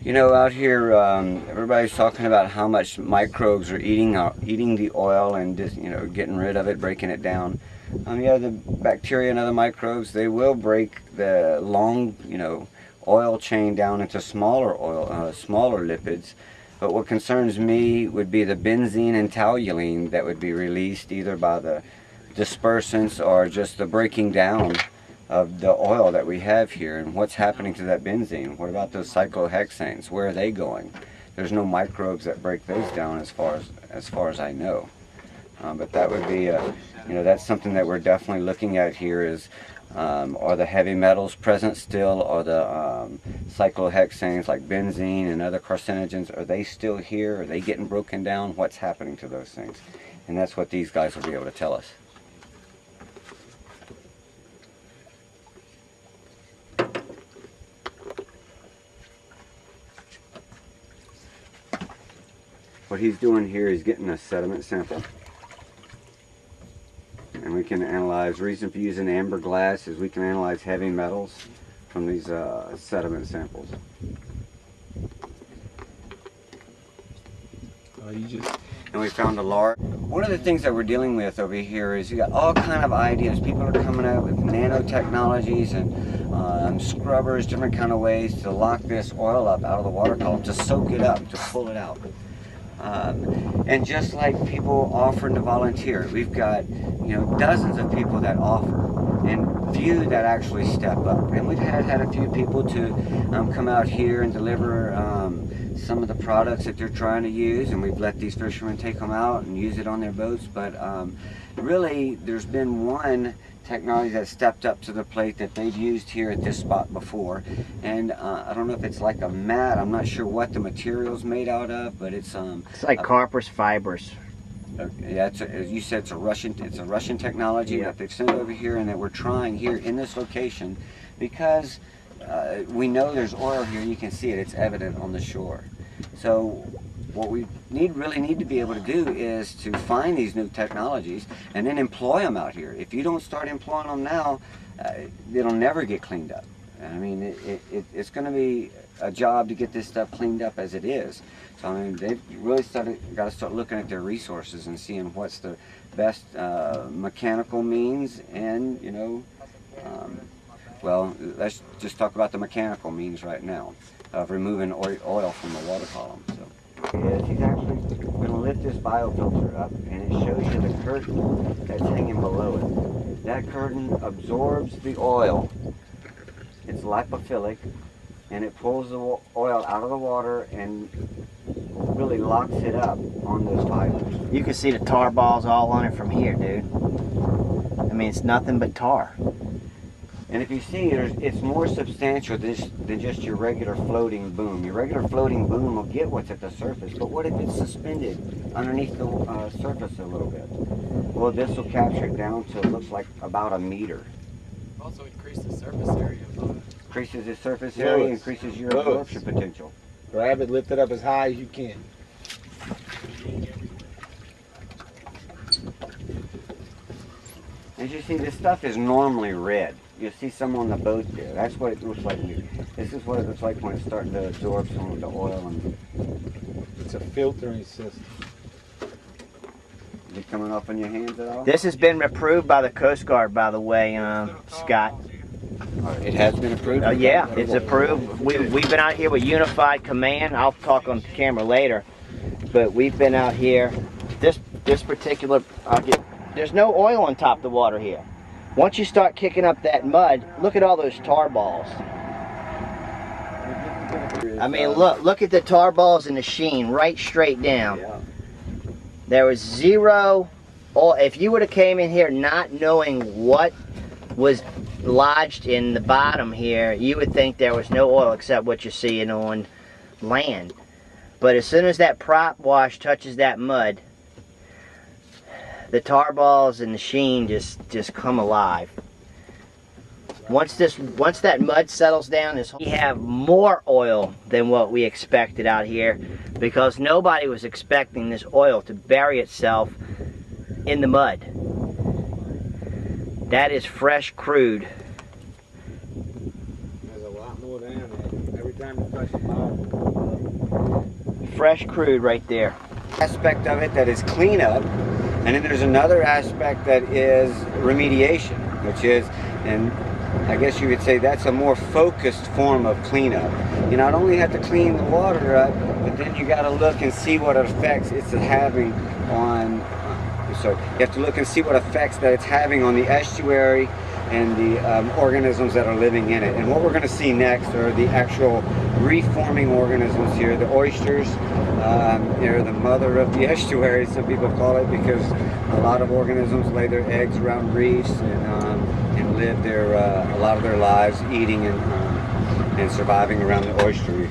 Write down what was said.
You know, out here, everybody's talking about how much microbes are eating the oil and just, getting rid of it, breaking it down. Yeah, the bacteria and other microbes, they will break the long, oil chain down into smaller lipids. But what concerns me would be the benzene and toluene that would be released either by the dispersants or just the breaking down of the oil that we have here. And what's happening to that benzene? What about those cyclohexanes? Where are they going? There's no microbes that break those down as far as I know. But that would be, that's something that we're definitely looking at here is, are the heavy metals present still? Are the cyclohexanes like benzene and other carcinogens, are they still here? Are they getting broken down? What's happening to those things? And that's what these guys will be able to tell us. What he's doing here is getting a sediment sample. And we can analyze, reason for using amber glass is we can analyze heavy metals from these sediment samples. And we found a large. One of the things that we're dealing with over here is you got all kind of ideas. People are coming up with nanotechnologies and scrubbers, different kind of ways to lock this oil up out of the water column, to soak it up, to pull it out. And just like people offering to volunteer, we've got dozens of people that offer and few that actually step up. And we've had a few people to come out here and deliver some of the products that they're trying to use, and we've let these fishermen take them out and use it on their boats. But really, there's been one technology that stepped up to the plate that they've used here at this spot before, and I don't know if it's like a mat. I'm not sure what the material's made out of, but it's like copper's fibers. Yeah, as you said, it's a Russian technology that they've sent over here, and that we're trying here in this location because we know there's oil here. You can see it; it's evident on the shore. So what we really need to be able to do is to find these new technologies and then employ them out here. If you don't start employing them now, it'll never get cleaned up. I mean, it's going to be a job to get this stuff cleaned up as it is. So I mean, they've really got to start looking at their resources and seeing what's the best mechanical means, and well, let's just talk about the mechanical means right now of removing oil from the water column. So he's actually going to lift this biofilter up, and it shows you the curtain that's hanging below it. That curtain absorbs the oil. It's lipophilic, and it pulls the oil out of the water and really locks it up on those fibers. You can see the tar balls all on it from here, dude. I mean, it's nothing but tar. And if you see, it's more substantial than just your regular floating boom. Your regular floating boom will get what's at the surface, but what if it's suspended underneath the surface a little bit? Well, this will capture it down to, it looks like about a meter. Also increases the surface area. Increases the surface area, increases your absorption potential. Grab it, lift it up as high as you can. As you see, this stuff is normally red. You'll see some on the boat there. That's what it looks like. This is what it looks like when it's starting to absorb some of the oil. And it's a filtering system. Is it coming off on your hands at all? This has been approved by the Coast Guard, by the way, Scott. It has been approved? Yeah, it's approved. We've been out here with Unified Command. I'll talk on camera later. But we've been out here. This particular, there's no oil on top of the water here. Once you start kicking up that mud, look at all those tar balls. I mean, look at the tar balls and the sheen right straight down. Yeah. There was zero oil. If you would have came in here not knowing what was lodged in the bottom here, you would think there was no oil except what you're seeing on land. But as soon as that prop wash touches that mud, the tar balls and the sheen just come alive. Once that mud settles down, we have more oil than what we expected out here, because nobody was expecting this oil to bury itself in the mud. That is fresh crude. There's a lot more down there. Every time time to flush them out. Fresh crude right there. Aspect of it that is cleanup, and then there's another aspect that is remediation, which is, and I guess you could say that's a more focused form of cleanup. You not only have to clean the water up, but then you got to look and see what effects it's having on. So you have to look and see what effects that it's having on the estuary and the organisms that are living in it. And what we're going to see next are the actual reforming organisms here. The oysters, they're the mother of the estuary, some people call it, because a lot of organisms lay their eggs around reefs and live a lot of their lives eating and surviving around the oyster reef.